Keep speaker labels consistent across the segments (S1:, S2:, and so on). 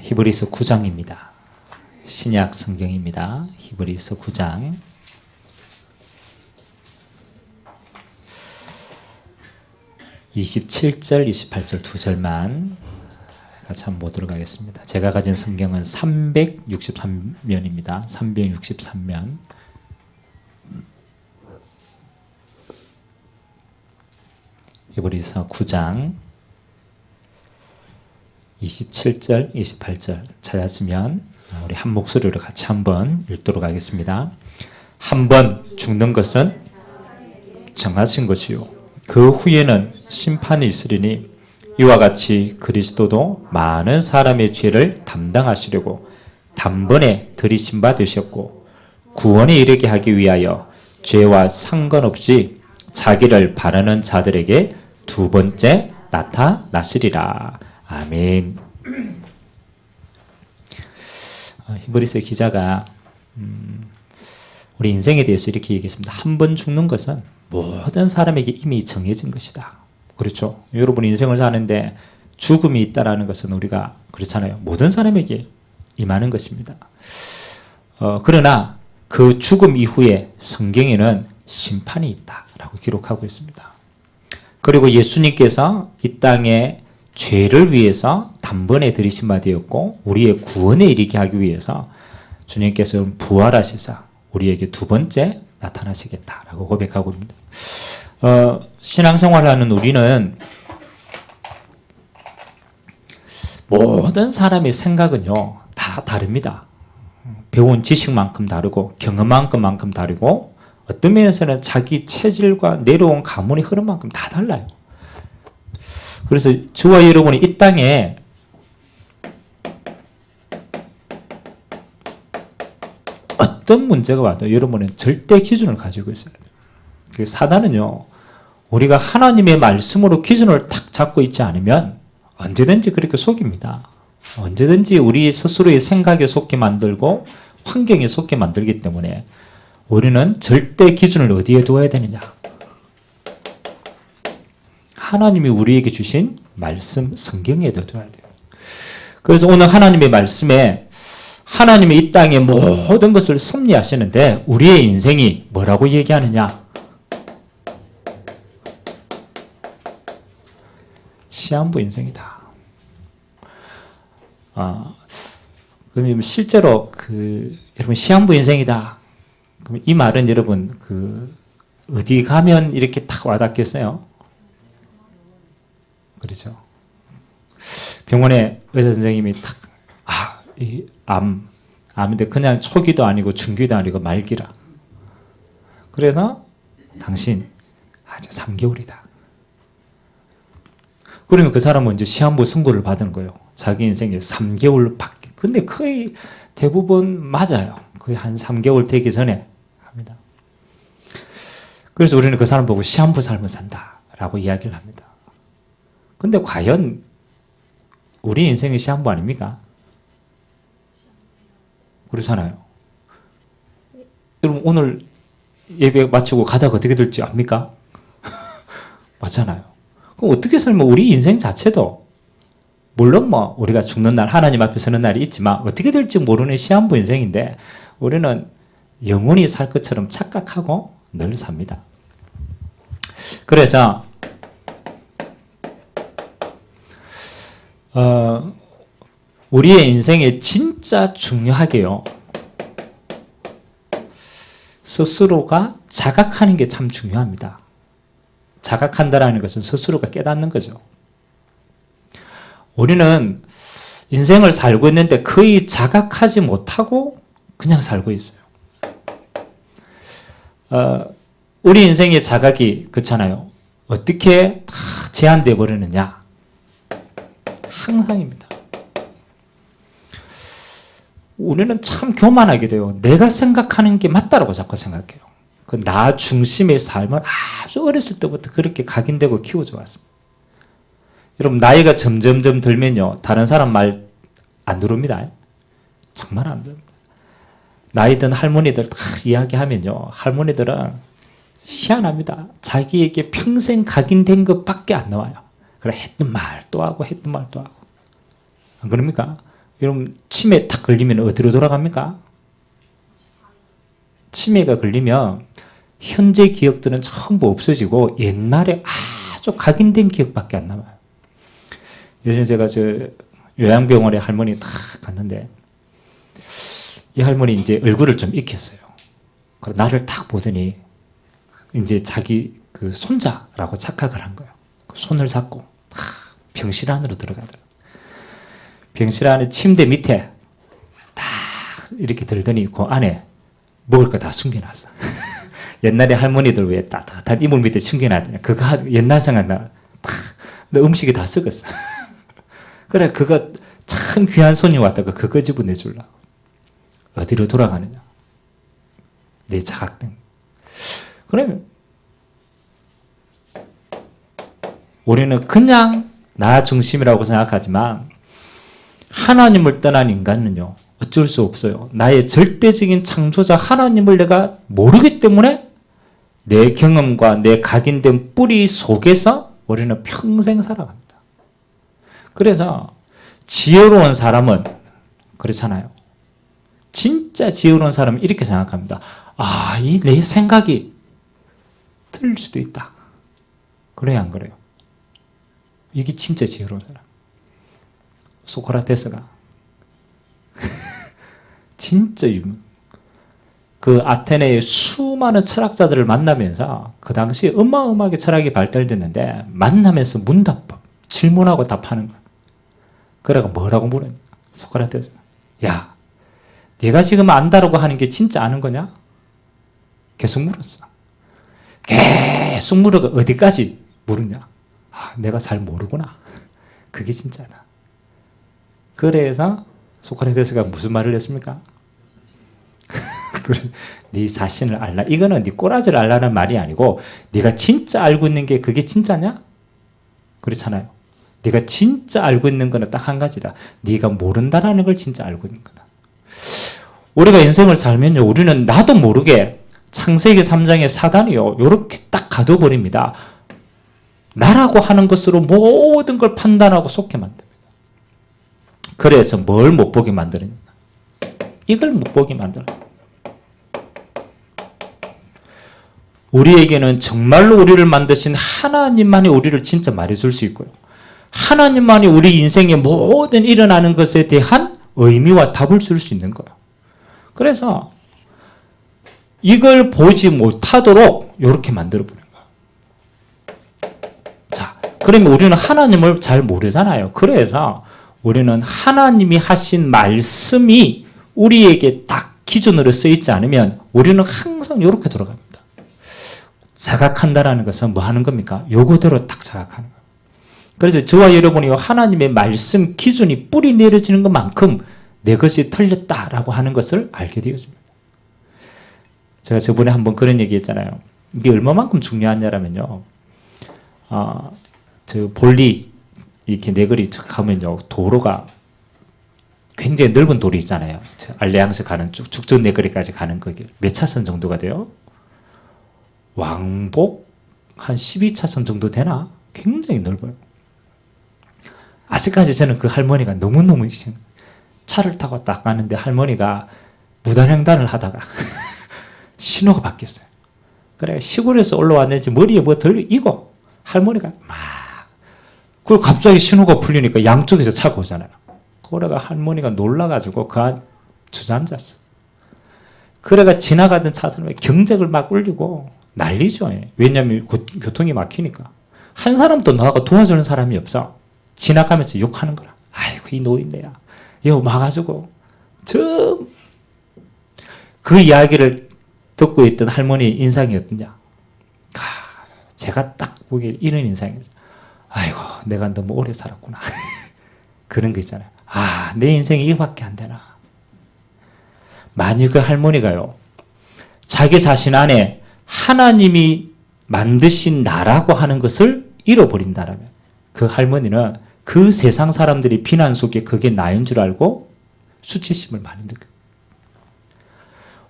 S1: 히브리서 9장입니다. 신약 성경입니다. 히브리서 9장 27절, 28절 두 절만 같이 한번 보도록 하겠습니다. 제가 가진 성경은 363면입니다. 363면. 히브리서 9장 27절, 28절 찾았으면 우리 한 목소리로 같이 한번 읽도록 하겠습니다. 한 번 죽는 것은 정하신 것이요 그 후에는 심판이 있으리니 이와 같이 그리스도도 많은 사람의 죄를 담당하시려고 단번에 들이심 바 되셨고 구원에 이르게 하기 위하여 죄와 상관없이 자기를 바라는 자들에게 두 번째 나타나시리라. 아멘. 히브리서 기자가 우리 인생에 대해서 이렇게 얘기했습니다. 한 번 죽는 것은 모든 사람에게 이미 정해진 것이다. 그렇죠. 여러분 인생을 사는데 죽음이 있다는 것은 우리가 그렇잖아요. 모든 사람에게 임하는 것입니다. 그러나 그 죽음 이후에 성경에는 심판이 있다라고 기록하고 있습니다. 그리고 예수님께서 이 땅에 죄를 위해서 단번에 들이신 바 되었고 우리의 구원에 이르게 하기 위해서 주님께서는 부활하시사 우리에게 두 번째 나타나시겠다라고 고백하고 있습니다. 신앙생활하는 우리는 모든 사람의 생각은요 다 다릅니다. 배운 지식만큼 다르고 경험만큼 다르고 어떤 면에서는 자기 체질과 내려온 가문의 흐름만큼 다 달라요. 그래서 저와 여러분이 이 땅에 어떤 문제가 와도 여러분은 절대 기준을 가지고 있어요. 사단은요, 우리가 하나님의 말씀으로 기준을 탁 잡고 있지 않으면 언제든지 그렇게 속입니다. 언제든지 우리 스스로의 생각에 속게 만들고 환경에 속게 만들기 때문에 우리는 절대 기준을 어디에 두어야 되느냐? 하나님이 우리에게 주신 말씀 성경에 둬야 돼요. 그래서 오늘 하나님의 말씀에 하나님이 이 땅의 모든 것을 섭리하시는데 우리의 인생이 뭐라고 얘기하느냐? 시한부 인생이다. 그럼 실제로 여러분 시한부 인생이다. 그럼 이 말은 여러분 어디 가면 이렇게 탁 와닿겠어요? 그렇죠. 병원에 의사 선생님이 암인데 그냥 초기도 아니고 중기도 아니고 말기라. 그래서 당신 아주 3개월이다. 그러면 그 사람은 이제 시한부 선고를 받은 거예요. 자기 인생에 3개월밖에. 근데 거의 대부분 맞아요. 거의 한 3개월 되기 전에 합니다. 그래서 우리는 그 사람 보고 시한부 삶을 산다라고 이야기를 합니다. 근데 과연 우리 인생이 시한부 아닙니까? 그렇잖아요. 여러분 오늘 예배 마치고 가다가 어떻게 될지 압니까? 맞잖아요. 그럼 어떻게 살면 우리 인생 자체도 물론 우리가 죽는 날 하나님 앞에 서는 날이 있지만 어떻게 될지 모르는 시한부 인생인데 우리는 영원히 살 것처럼 착각하고 늘 삽니다. 그래서 우리의 인생에 진짜 중요하게요. 스스로가 자각하는 게 참 중요합니다. 자각한다라는 것은 스스로가 깨닫는 거죠. 우리는 인생을 살고 있는데 거의 자각하지 못하고 그냥 살고 있어요. 우리 인생의 자각이 그렇잖아요. 어떻게 다 제한돼 버리느냐? 항상입니다. 우리는 참 교만하게 돼요. 내가 생각하는 게 맞다라고 자꾸 생각해요. 그 나 중심의 삶을 아주 어렸을 때부터 그렇게 각인되고 키워져 왔습니다. 여러분 나이가 점점 들면요. 다른 사람 말 안 들어옵니다. 정말 안 들어옵니다. 나이 든 할머니들 다 이야기하면요. 할머니들은 희한합니다. 자기에게 평생 각인된 것밖에 안 나와요. 그래 했던 말 또 하고 했던 말 또 하고. 안 그럽니까? 여러분 치매 탁 걸리면 어디로 돌아갑니까? 치매가 걸리면 현재 기억들은 전부 없어지고 옛날에 아주 각인된 기억밖에 안 남아요. 요즘 제가 요양병원에 할머니 딱 갔는데 이 할머니 이제 얼굴을 좀 익혔어요. 그래서 나를 딱 보더니 이제 자기 그 손자라고 착각을 한 거예요. 그 손을 잡고 딱 병실 안으로 들어가더라고요. 병실 안에 침대 밑에 딱 이렇게 들더니 그 안에 먹을 거 다 숨겨놨어. 옛날에 할머니들 왜 따뜻한 이불 밑에 숨겨놨더니 그거 옛날 생각나. 너 음식이 다 썩었어. 그래 그거 참 귀한 손이 왔다가 그거 집어내주려고. 어디로 돌아가느냐. 내 자각등. 그러면 우리는 그냥 나 중심이라고 생각하지만 하나님을 떠난 인간은요. 어쩔 수 없어요. 나의 절대적인 창조자 하나님을 내가 모르기 때문에 내 경험과 내 각인된 뿌리 속에서 우리는 평생 살아갑니다. 그래서 지혜로운 사람은 그렇잖아요. 진짜 지혜로운 사람은 이렇게 생각합니다. 아, 이 내 생각이 틀릴 수도 있다. 그래야 안 그래요? 이게 진짜 지혜로운 사람. 소크라테스가 진짜 그 아테네의 수많은 철학자들을 만나면서 그 당시에 어마어마하게 철학이 발달됐는데 만나면서 문답법, 질문하고 답하는 거야. 그래가 뭐라고 물었냐? 소크라테스. 야, 네가 지금 안다라고 하는 게 진짜 아는 거냐? 계속 물었어. 계속 물어가 어디까지 물었냐? 아, 내가 잘 모르구나. 그게 진짜다. 그래서 소크라테스가 무슨 말을 했습니까? 네 자신을 알라. 이거는 네 꼬라지를 알라는 말이 아니고 네가 진짜 알고 있는 게 그게 진짜냐? 그렇잖아요. 네가 진짜 알고 있는 거는 딱 한 가지다. 네가 모른다라는 걸 진짜 알고 있는 거다. 우리가 인생을 살면요. 우리는 나도 모르게 창세기 3장의 사단이요. 이렇게 딱 가둬버립니다. 나라고 하는 것으로 모든 걸 판단하고 속게 만듭니다. 그래서 뭘 못 보게 만드느냐. 이걸 못 보게 만들어요. 우리에게는 정말로 우리를 만드신 하나님만이 우리를 진짜 말해줄 수 있고요. 하나님만이 우리 인생의 모든 일어나는 것에 대한 의미와 답을 줄 수 있는 거예요. 그래서 이걸 보지 못하도록 이렇게 만들어버린 거예요. 자, 그러면 우리는 하나님을 잘 모르잖아요. 그래서 우리는 하나님이 하신 말씀이 우리에게 딱 기준으로 쓰이지 않으면 우리는 항상 이렇게 돌아갑니다. 자각한다라는 것은 뭐 하는 겁니까? 요거대로 딱 자각하는 거예요. 그래서 저와 여러분이 하나님의 말씀 기준이 뿌리 내려지는 것만큼 내 것이 틀렸다라고 하는 것을 알게 되었습니다. 제가 저번에 한번 그런 얘기 했잖아요. 이게 얼마만큼 중요하냐면요. 저 볼리 이렇게 네거리 가면요. 도로가 굉장히 넓은 도로 있잖아요. 알레앙스 가는 죽전 네거리까지 가는 거기 몇 차선 정도가 돼요? 왕복 한 12차선 정도 되나? 굉장히 넓어요. 아직까지 저는 그 할머니가 너무너무 익신 차를 타고 딱 가는데 할머니가 무단횡단을 하다가 신호가 바뀌었어요. 그래 시골에서 올라왔는지 머리에 뭐 들리고 할머니가 막 그리고 갑자기 신호가 풀리니까 양쪽에서 차가 오잖아요. 그래가 할머니가 놀라가지고 그 안 주저앉았어. 그래가 지나가던 차선에 경적을 막 울리고 난리죠. 왜냐하면 교통이 막히니까. 한 사람도 나가 도와주는 사람이 없어. 지나가면서 욕하는 거라. 아이고 이 노인네야. 이거 막아주고. 그 이야기를 듣고 있던 할머니 인상이 어떠냐. 제가 딱 보기에 이런 인상이죠. 아이고 내가 너무 오래 살았구나. 그런 거 있잖아요. 내 인생이 이거밖에 안 되나. 만일 그 할머니가요. 자기 자신 안에 하나님이 만드신 나라고 하는 것을 잃어버린다라면 그 할머니는 그 세상 사람들이 비난 속에 그게 나인 줄 알고 수치심을 많이 느껴요.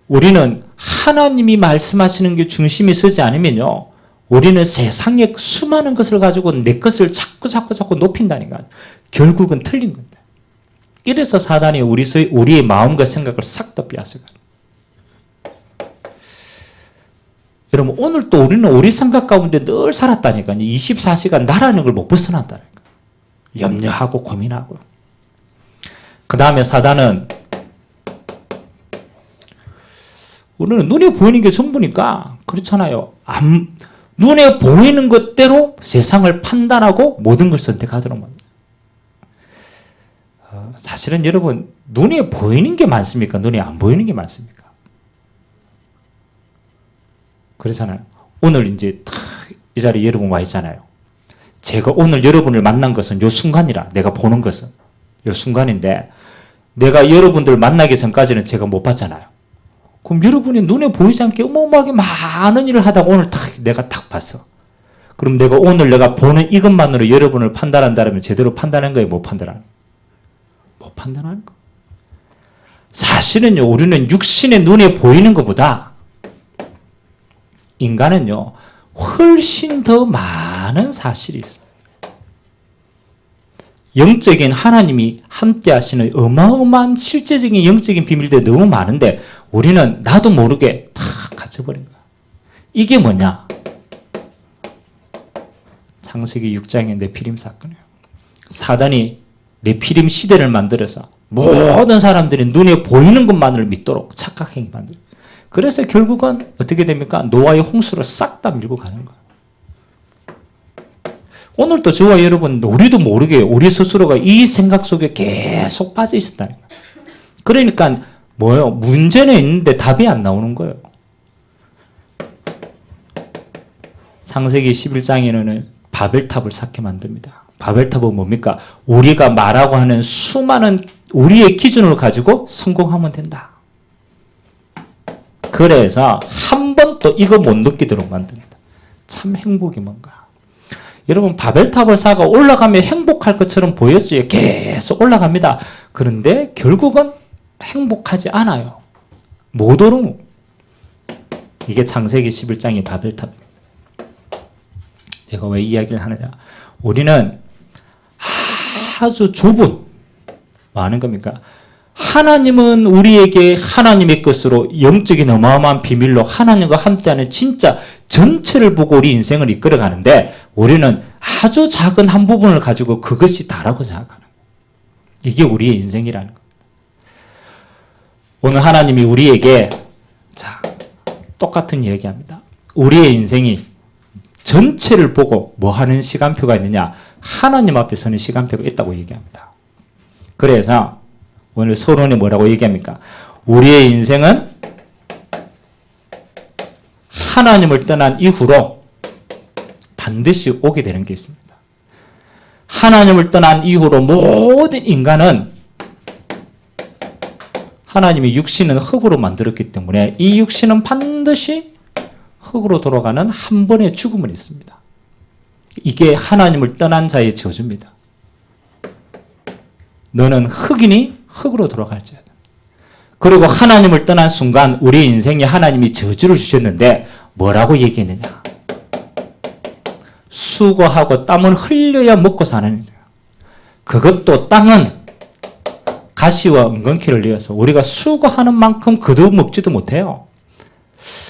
S1: 우리는 하나님이 말씀하시는 게 중심에 서지 않으면요. 우리는 세상의 수많은 것을 가지고 내 것을 자꾸 높인다니까. 결국은 틀린 건데. 이래서 사단이 우리의 마음과 생각을 싹 다 빼앗아가요. 여러분, 오늘 또 우리는 우리 생각 가운데 늘 살았다니까요. 24시간 나라는 걸 못 벗어난다니까요. 염려하고 고민하고. 그 다음에 사단은 우리는 눈에 보이는 게 전부니까 그렇잖아요. 눈에 보이는 것대로 세상을 판단하고 모든 걸 선택하도록 만듭니다. 사실은 여러분, 눈에 보이는 게 많습니까? 눈에 안 보이는 게 많습니까? 그렇잖아요. 오늘 이제 이 자리에 여러분 와 있잖아요. 제가 오늘 여러분을 만난 것은 요 순간이라, 내가 보는 것은 요 순간인데, 내가 여러분들 만나기 전까지는 제가 못 봤잖아요. 그럼 여러분이 눈에 보이지 않게 어마어마하게 많은 일을 하다가 오늘 내가 딱 봤어. 그럼 내가 오늘 내가 보는 이것만으로 여러분을 판단한다면 제대로 판단한 거예요? 못 판단하는 거예요? 못 판단하는 거. 사실은요, 우리는 육신의 눈에 보이는 것보다 인간은요, 훨씬 더 많은 사실이 있습니다. 영적인 하나님이 함께 하시는 어마어마한 실제적인 영적인 비밀들이 너무 많은데 우리는 나도 모르게 다 갇혀버린 거야. 이게 뭐냐? 창세기 6장의 네피림 사건이에요. 사단이 네피림 시대를 만들어서 모든 사람들이 눈에 보이는 것만을 믿도록 착각하게 만들어요. 그래서 결국은 어떻게 됩니까? 노아의 홍수를 싹 다 밀고 가는 거예요. 오늘도 저와 여러분, 우리도 모르게 우리 스스로가 이 생각 속에 계속 빠져 있었다니까. 그러니까 뭐예요? 문제는 있는데 답이 안 나오는 거예요. 창세기 11장에는 바벨탑을 쌓게 만듭니다. 바벨탑은 뭡니까? 우리가 말하고 하는 수많은 우리의 기준을 가지고 성공하면 된다. 그래서 한 번 또 이거 못 느끼도록 만듭니다. 참 행복이 뭔가. 여러분, 바벨탑을 쌓아 올라가면 행복할 것처럼 보였어요. 계속 올라갑니다. 그런데 결국은 행복하지 않아요. 못 오르고. 이게 창세기 11장의 바벨탑입니다. 제가 왜 이야기를 하느냐. 우리는 아주 좁은, 뭐 하는 겁니까? 하나님은 우리에게 하나님의 것으로 영적인 어마어마한 비밀로 하나님과 함께하는 진짜 전체를 보고 우리 인생을 이끌어가는데 우리는 아주 작은 한 부분을 가지고 그것이 다라고 생각하는 거예요. 이게 우리의 인생이라는 겁니다. 오늘 하나님이 우리에게 똑같은 이야기합니다. 우리의 인생이 전체를 보고 뭐 하는 시간표가 있느냐? 하나님 앞에 서는 시간표가 있다고 얘기합니다. 그래서 오늘 서론에 뭐라고 얘기합니까? 우리의 인생은 하나님을 떠난 이후로 반드시 오게 되는 게 있습니다. 하나님을 떠난 이후로 모든 인간은 하나님이 육신은 흙으로 만들었기 때문에 이 육신은 반드시 흙으로 돌아가는 한 번의 죽음은 있습니다. 이게 하나님을 떠난 자의 저주입니다. 너는 흙이니 흙으로 돌아갈지어다. 그리고 하나님을 떠난 순간 우리 인생에 하나님이 저주를 주셨는데 뭐라고 얘기했느냐? 수고하고 땀을 흘려야 먹고 사는 거예요. 그것도 땅은 가시와 은근키를 내어서 우리가 수고하는 만큼 그도 먹지도 못해요.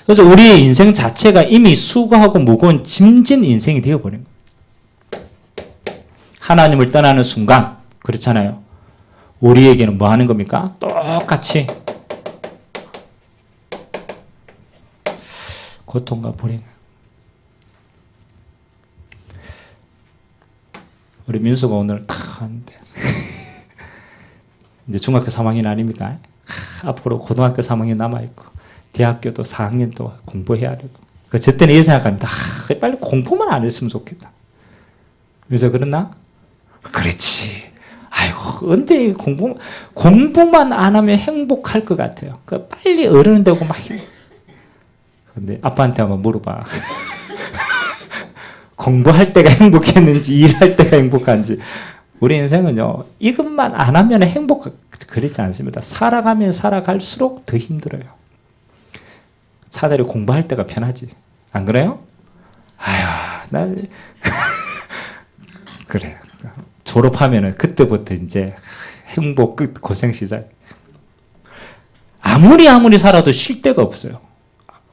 S1: 그래서 우리의 인생 자체가 이미 수고하고 무거운 짐진 인생이 되어버린 거예요. 하나님을 떠나는 순간, 그렇잖아요. 우리에게는 뭐 하는 겁니까? 똑같이 고통과 불행. 우리 민수가 오늘 탁 하는데 이제 중학교 3학년 아닙니까? 앞으로 고등학교 3학년 남아있고 대학교도 4학년 또 공부해야 되고 저 때는 이 생각합니다. 빨리 공부만 안 했으면 좋겠다. 요새 그랬나? 그렇지. 아이고, 언제 공부만 안 하면 행복할 것 같아요. 빨리 어른 되고 막. 근데 아빠한테 한번 물어봐. 공부할 때가 행복했는지, 일할 때가 행복한지. 우리 인생은요, 이것만 안 하면 그렇지 않습니다. 살아가면 살아갈수록 더 힘들어요. 차라리 공부할 때가 편하지. 안 그래요? 그래. 졸업하면은 그때부터 이제 행복 끝, 고생 시작. 아무리 살아도 쉴 데가 없어요.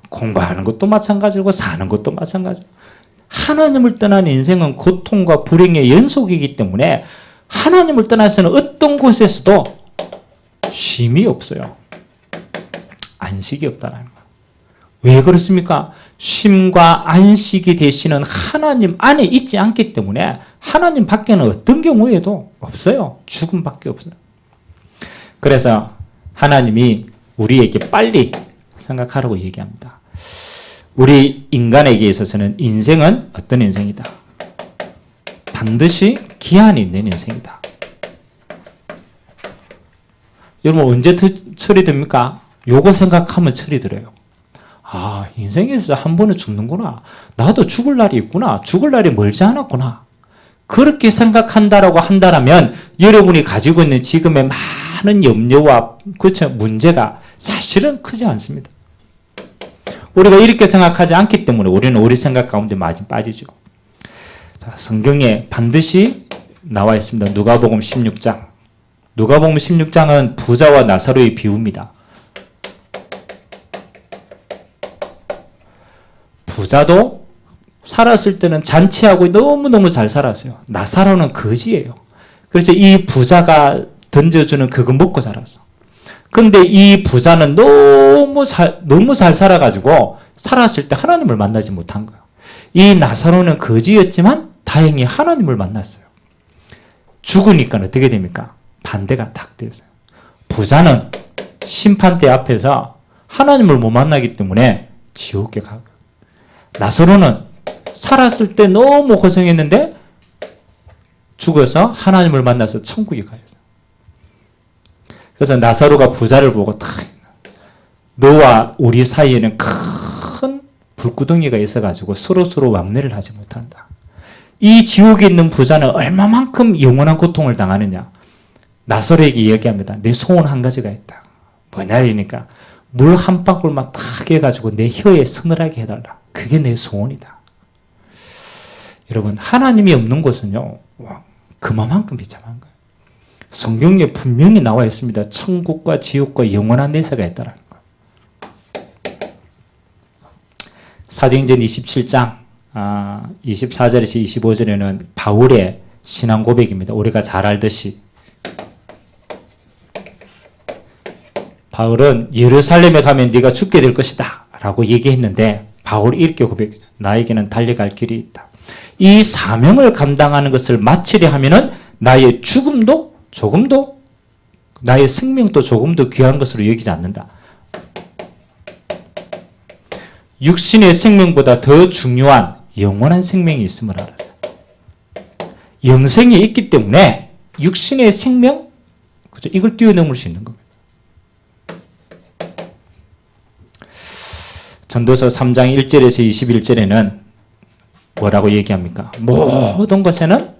S1: 공부하는 것도 마찬가지고 사는 것도 마찬가지고. 하나님을 떠난 인생은 고통과 불행의 연속이기 때문에 하나님을 떠나서는 어떤 곳에서도 쉼이 없어요. 안식이 없다는 거예요. 왜 그렇습니까? 쉼과 안식이 되시는 하나님 안에 있지 않기 때문에 하나님 밖에는 어떤 경우에도 없어요. 죽음밖에 없어요. 그래서 하나님이 우리에게 빨리 생각하라고 얘기합니다. 우리 인간에게 있어서는 인생은 어떤 인생이다? 반드시 기한이 있는 인생이다. 여러분 언제 철이 듭니까? 요거 생각하면 철이 들어요. 아, 인생에서 한 번은 죽는구나. 나도 죽을 날이 있구나. 죽을 날이 멀지 않았구나. 그렇게 생각한다라고 한다면 여러분이 가지고 있는 지금의 많은 염려와 그렇죠 문제가 사실은 크지 않습니다. 우리가 이렇게 생각하지 않기 때문에 우리는 우리 생각 가운데 많이 빠지죠. 자, 성경에 반드시 나와 있습니다. 누가복음 16장. 누가복음 16장은 부자와 나사로의 비유입니다. 부자도 살았을 때는 잔치하고 너무너무 잘 살았어요. 나사로는 거지예요. 그래서 이 부자가 던져주는 그거 먹고 살았어. 근데 이 부자는 너무 잘 살아가지고 살았을 때 하나님을 만나지 못한 거예요. 이 나사로는 거지였지만 다행히 하나님을 만났어요. 죽으니까 어떻게 됩니까? 반대가 딱 되었어요. 부자는 심판대 앞에서 하나님을 못 만나기 때문에 지옥에 가고, 나사로는 살았을 때 너무 고생했는데 죽어서 하나님을 만나서 천국에 가요. 그래서 나사로가 부자를 보고 딱 너와 우리 사이에는 큰 불구덩이가 있어가지고 서로 왕래를 하지 못한다. 이 지옥에 있는 부자는 얼마만큼 영원한 고통을 당하느냐. 나사로에게 이야기합니다. 내 소원 한 가지가 있다. 뭐냐 이러니까 물 한 방울만 탁 해가지고 내 혀에 서늘하게 해달라. 그게 내 소원이다. 여러분 하나님이 없는 곳은요 그만큼 비참한 거예요. 성경에 분명히 나와 있습니다. 천국과 지옥과 영원한 내세가 있다는 거예요. 사도행전 27장 24절에서 25절에는 바울의 신앙 고백입니다. 우리가 잘 알듯이 바울은 예루살렘에 가면 네가 죽게 될 것이다 라고 얘기했는데 바울이 이렇게 고백해요. 나에게는 달려갈 길이 있다. 이 사명을 감당하는 것을 마치려 하면은 나의 죽음도 조금도 나의 생명도 조금도 귀한 것으로 여기지 않는다. 육신의 생명보다 더 중요한 영원한 생명이 있음을 알아요. 영생이 있기 때문에 육신의 생명, 그죠? 이걸 뛰어넘을 수 있는 겁니다. 전도서 3장 1절에서 21절에는 뭐라고 얘기합니까? 모든 것에는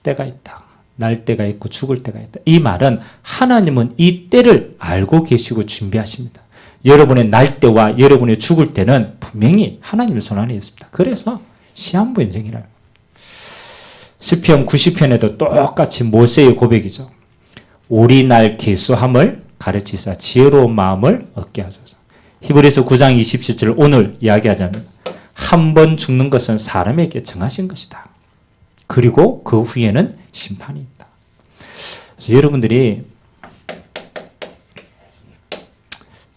S1: 때가 있다. 날 때가 있고 죽을 때가 있다. 이 말은 하나님은 이 때를 알고 계시고 준비하십니다. 여러분의 날 때와 여러분의 죽을 때는 분명히 하나님의 손 안에 있습니다. 그래서 시한부 인생이라는 거예요. 시편 90편에도 똑같이 모세의 고백이죠. 우리 날 계수함을 가르치사 지혜로운 마음을 얻게 하소서. 히브리서 9장 27절 오늘 이야기하자면 한 번 죽는 것은 사람에게 정하신 것이다. 그리고 그 후에는 심판이 있다. 그래서 여러분들이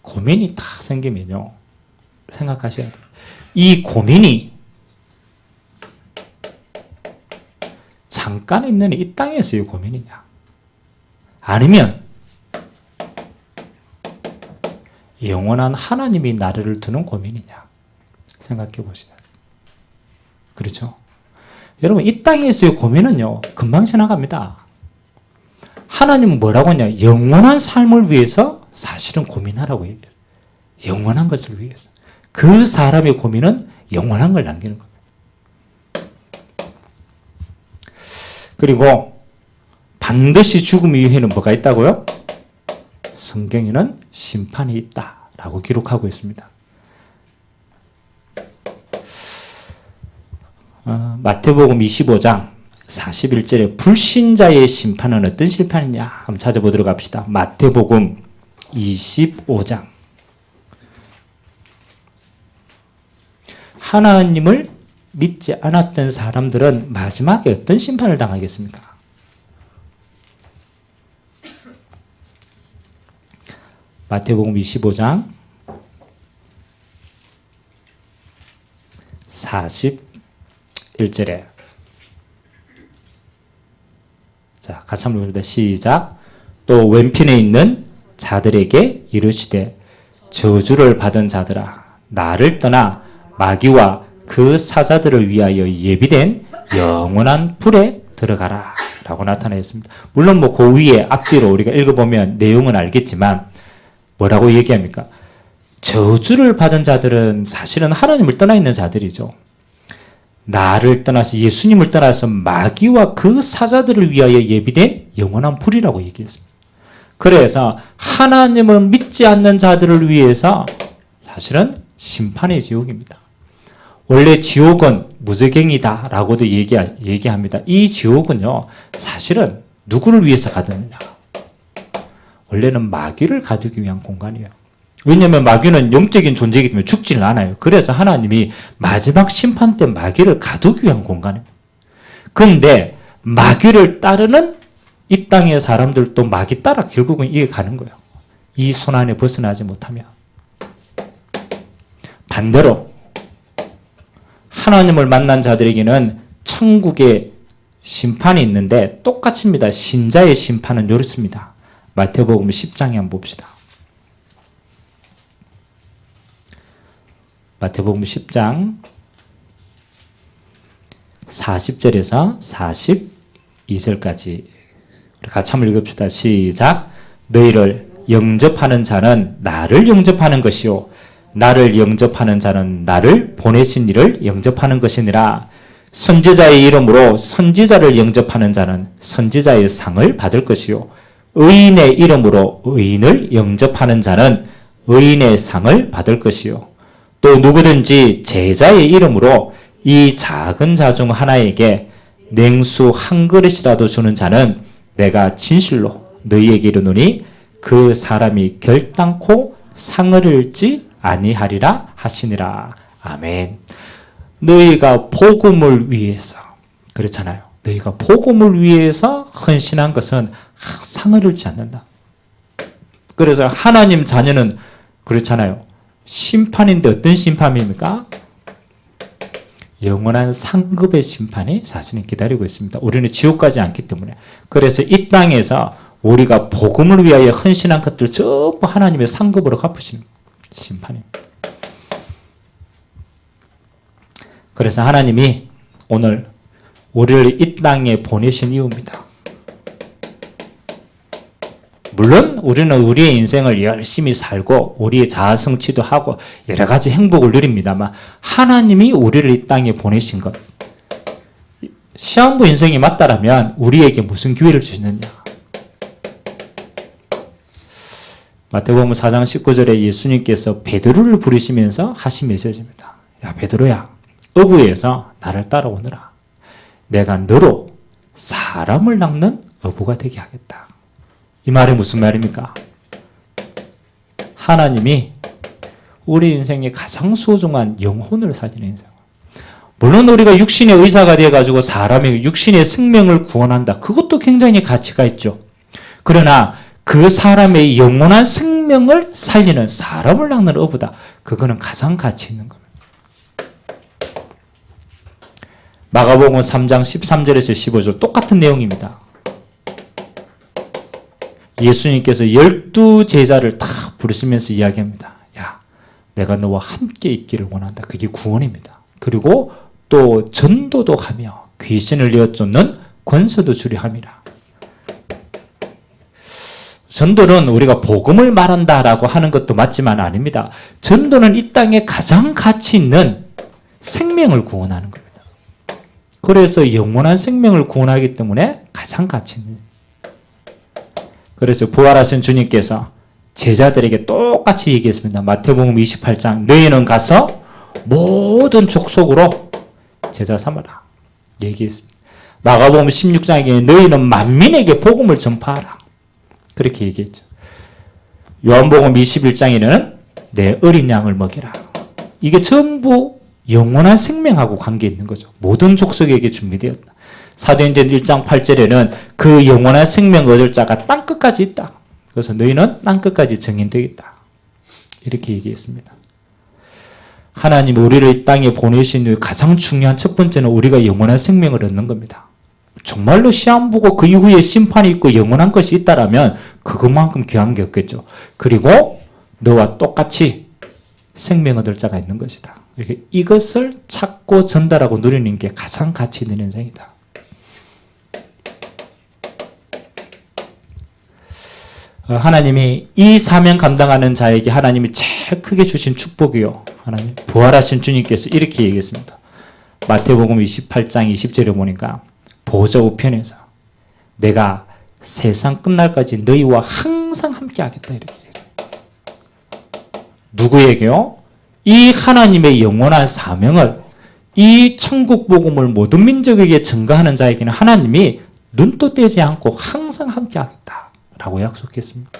S1: 고민이 다 생기면요 생각하셔야 돼요. 이 고민이 잠깐 있는 이 땅에서의 고민이냐 아니면 영원한 하나님이 나를 두는 고민이냐 생각해 보시죠. 그렇죠? 여러분 이 땅에서의 고민은요 금방 지나갑니다. 하나님은 뭐라고 하냐? 영원한 삶을 위해서 사실은 고민하라고 얘기해요. 영원한 것을 위해서. 그 사람의 고민은 영원한 걸 남기는 겁니다. 그리고 반드시 죽음 이후에는 뭐가 있다고요? 성경에는 심판이 있다라고 기록하고 있습니다. 마태복음 25장 41절에 불신자의 심판은 어떤 심판이냐 한번 찾아보도록 합시다. 마태복음 25장. 하나님을 믿지 않았던 사람들은 마지막에 어떤 심판을 당하겠습니까? 마태복음 25장 41절에 자, 같이 한번 봅니다. 시작. 또 왼편에 있는 자들에게 이르시되 저주를 받은 자들아 나를 떠나 마귀와 그 사자들을 위하여 예비된 영원한 불에 들어가라 라고 나타나 있습니다. 물론 뭐 그 위에 앞뒤로 우리가 읽어보면 내용은 알겠지만 뭐라고 얘기합니까? 저주를 받은 자들은 사실은 하나님을 떠나 있는 자들이죠. 나를 떠나서 예수님을 떠나서 마귀와 그 사자들을 위하여 예비된 영원한 불이라고 얘기했습니다. 그래서 하나님을 믿지 않는 자들을 위해서 사실은 심판의 지옥입니다. 원래 지옥은 무저갱이다 라고도 얘기합니다. 이 지옥은요 사실은 누구를 위해서 가두느냐, 원래는 마귀를 가두기 위한 공간이에요. 왜냐하면 마귀는 영적인 존재이기 때문에 죽지는 않아요. 그래서 하나님이 마지막 심판 때 마귀를 가두기 위한 공간입니다. 그런데 마귀를 따르는 이 땅의 사람들도 마귀 따라 결국은 이게 가는 거예요. 이 손안에 벗어나지 못하면. 반대로 하나님을 만난 자들에게는 천국의 심판이 있는데 똑같습니다. 신자의 심판은 이렇습니다. 마태복음 10장에 한번 봅시다. 마태복음 10장 40절에서 42절까지 우리 같이 한번 읽읍시다. 시작. 너희를 영접하는 자는 나를 영접하는 것이요 나를 영접하는 자는 나를 보내신 이를 영접하는 것이니라. 선지자의 이름으로 선지자를 영접하는 자는 선지자의 상을 받을 것이요 의인의 이름으로 의인을 영접하는 자는 의인의 상을 받을 것이요 또 누구든지 제자의 이름으로 이 작은 자 중 하나에게 냉수 한 그릇이라도 주는 자는 내가 진실로 너희에게 이르노니 그 사람이 결단코 상을 잃지 아니하리라 하시니라. 아멘. 너희가 복음을 위해서 그렇잖아요. 너희가 복음을 위해서 헌신한 것은 상을 잃지 않는다. 그래서 하나님 자녀는 그렇잖아요. 심판인데 어떤 심판입니까? 영원한 상급의 심판이 사실은 기다리고 있습니다. 우리는 지옥 가지 않기 때문에. 그래서 이 땅에서 우리가 복음을 위하여 헌신한 것들 전부 하나님의 상급으로 갚으시는 심판입니다. 그래서 하나님이 오늘 우리를 이 땅에 보내신 이유입니다. 물론 우리는 우리의 인생을 열심히 살고 우리의 자아 성취도 하고 여러 가지 행복을 누립니다만 하나님이 우리를 이 땅에 보내신 것, 시한부 인생이 맞다라면 우리에게 무슨 기회를 주시느냐. 마태복음 4장 19절에 예수님께서 베드로를 부르시면서 하신 메시지입니다. 야 베드로야, 어부에서 나를 따라오너라. 내가 너로 사람을 낚는 어부가 되게 하겠다. 이 말이 무슨 말입니까? 하나님이 우리 인생의 가장 소중한 영혼을 살리는 인생. 물론 우리가 육신의 의사가 되어가지고 사람의 육신의 생명을 구원한다. 그것도 굉장히 가치가 있죠. 그러나 그 사람의 영원한 생명을 살리는 사람을 낚는 어부다. 그거는 가장 가치 있는 겁니다. 마가복음 3장 13절에서 15절 똑같은 내용입니다. 예수님께서 12제자를 다 부르시면서 이야기합니다. 야, 내가 너와 함께 있기를 원한다. 그게 구원입니다. 그리고 또 전도도 하며 귀신을 내어쫓는 권세도 주려 함이라. 전도는 우리가 복음을 말한다라고 하는 것도 맞지만 아닙니다. 전도는 이 땅에 가장 가치 있는 생명을 구원하는 겁니다. 그래서 영원한 생명을 구원하기 때문에 가장 가치 있는. 그래서 부활하신 주님께서 제자들에게 똑같이 얘기했습니다. 마태복음 28장 너희는 가서 모든 족속으로 제자 삼아라 얘기했습니다. 마가복음 16장에 너희는 만민에게 복음을 전파하라. 그렇게 얘기했죠. 요한복음 21장에는 내 어린 양을 먹이라. 이게 전부 영원한 생명하고 관계 있는 거죠. 모든 족속에게 준비되었다. 사도행전 1장 8절에는 그 영원한 생명 얻을 자가 땅끝까지 있다. 그래서 너희는 땅끝까지 증인되겠다. 이렇게 얘기했습니다. 하나님이 우리를 이 땅에 보내신 후 가장 중요한 첫 번째는 우리가 영원한 생명을 얻는 겁니다. 정말로 시험 보고 그 이후에 심판이 있고 영원한 것이 있다라면 그것만큼 귀한 게 없겠죠. 그리고 너와 똑같이 생명 얻을 자가 있는 것이다. 이것을 찾고 전달하고 누리는 게 가장 가치 있는 인생이다. 하나님이 이 사명 감당하는 자에게 하나님이 제일 크게 주신 축복이요. 하나님 부활하신 주님께서 이렇게 얘기했습니다. 마태복음 28장 20절에 보니까 보좌 우편에서 내가 세상 끝날까지 너희와 항상 함께 하겠다 이렇게 얘기해요. 누구에게요? 이 하나님의 영원한 사명을 이 천국 복음을 모든 민족에게 증거하는 자에게는 하나님이 눈도 떼지 않고 항상 함께 하겠다라고 약속했습니다.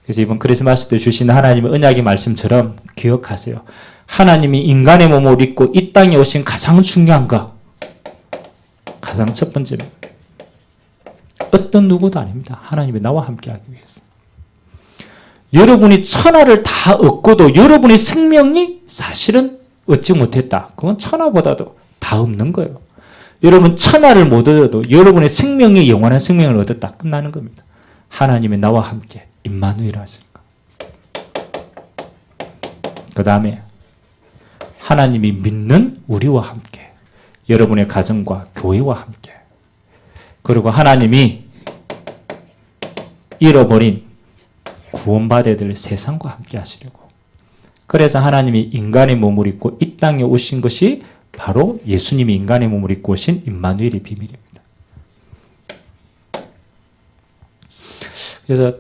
S1: 그래서 이번 크리스마스 때 주신 하나님의 언약의 말씀처럼 기억하세요. 하나님이 인간의 몸을 입고 이 땅에 오신 가장 중요한 것, 가장 첫 번째는 어떤 누구도 아닙니다. 하나님이 나와 함께하기 위해서. 여러분이 천하를 다 얻고도 여러분의 생명이 사실은 얻지 못했다. 그건 천하보다도 다 없는 거예요. 여러분 천하를 못 얻어도 여러분의 생명이 영원한 생명을 얻었다. 끝나는 겁니다. 하나님이 나와 함께 임마누엘 하십니까? 그 다음에 하나님이 믿는 우리와 함께, 여러분의 가정과 교회와 함께, 그리고 하나님이 잃어버린 구원받아야 될 세상과 함께 하시려고. 그래서 하나님이 인간의 몸을 입고 이 땅에 오신 것이 바로 예수님이 인간의 몸을 입고 오신 임마누엘의 비밀입니다. 그래서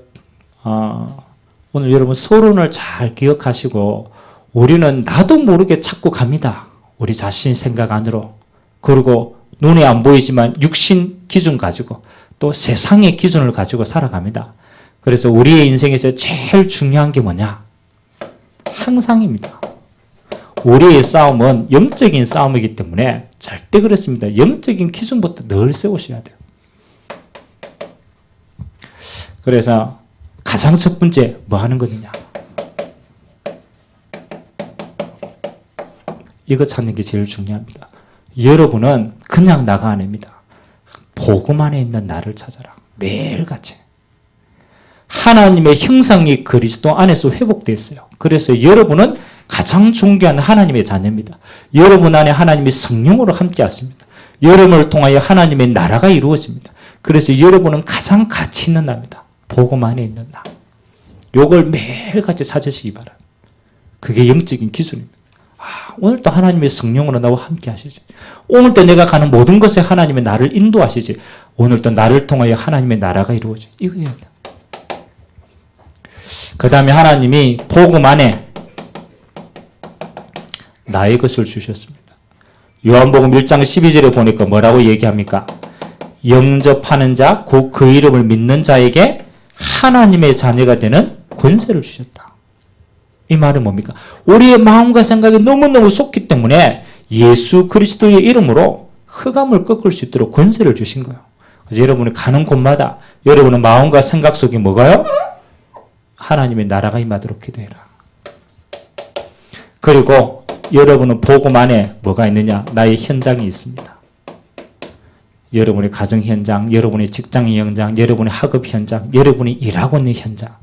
S1: 오늘 여러분 서론을 잘 기억하시고, 우리는 나도 모르게 자꾸 갑니다. 우리 자신 생각 안으로. 그리고 눈에 안 보이지만 육신 기준 가지고 또 세상의 기준을 가지고 살아갑니다. 그래서 우리의 인생에서 제일 중요한 게 뭐냐? 항상입니다. 우리의 싸움은 영적인 싸움이기 때문에 절대 그렇습니다. 영적인 기준부터 늘 세우셔야 돼요. 그래서 가장 첫 번째 뭐 하는 거냐? 이거 찾는 게 제일 중요합니다. 여러분은 그냥 나가 아닙니다. 복음 안에 있는 나를 찾아라. 매일같이. 하나님의 형상이 그리스도 안에서 회복됐어요. 그래서 여러분은 가장 존귀한 하나님의 자녀입니다. 여러분 안에 하나님의 성령으로 함께 하십니다. 여러분을 통하여 하나님의 나라가 이루어집니다. 그래서 여러분은 가장 가치 있는 나입니다. 복음 안에 있는 나. 요걸 매일같이 찾으시기 바랍니다. 그게 영적인 기준입니다. 오늘도 하나님의 성령으로 나와 함께 하시지. 오늘도 내가 가는 모든 것에 하나님의 나를 인도하시지. 오늘도 나를 통하여 하나님의 나라가 이루어지. 이거예요. 그 다음에 하나님이 복음 안에 나의 것을 주셨습니다. 요한복음 1장 12절에 보니까 뭐라고 얘기합니까? 영접하는 자, 곧 그 이름을 믿는 자에게 하나님의 자녀가 되는 권세를 주셨다. 이 말은 뭡니까? 우리의 마음과 생각이 너무너무 쏟기 때문에 예수 그리스도의 이름으로 흑암을 꺾을 수 있도록 권세를 주신 거예요. 그래서 여러분이 가는 곳마다 여러분의 마음과 생각 속에 뭐가요? 하나님의 나라가 임하도록 기도해라. 그리고 여러분은 복음 안에 뭐가 있느냐? 나의 현장이 있습니다. 여러분의 가정 현장, 여러분의 직장 현장, 여러분의 학업 현장, 여러분이 일하고 있는 현장.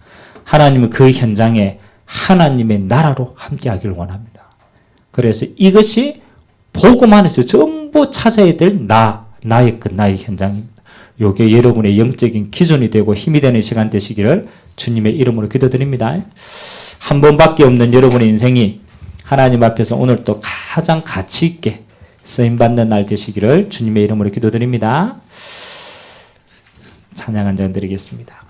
S1: 하나님은 그 현장에 하나님의 나라로 함께하기를 원합니다. 그래서 이것이 복음 안에서 전부 찾아야 될 나의 것, 나의 현장입니다. 이게 여러분의 영적인 기준이 되고 힘이 되는 시간 되시기를 주님의 이름으로 기도드립니다. 한 번밖에 없는 여러분의 인생이 하나님 앞에서 오늘 또 가장 가치 있게 쓰임받는 날 되시기를 주님의 이름으로 기도드립니다. 찬양 한 장 드리겠습니다.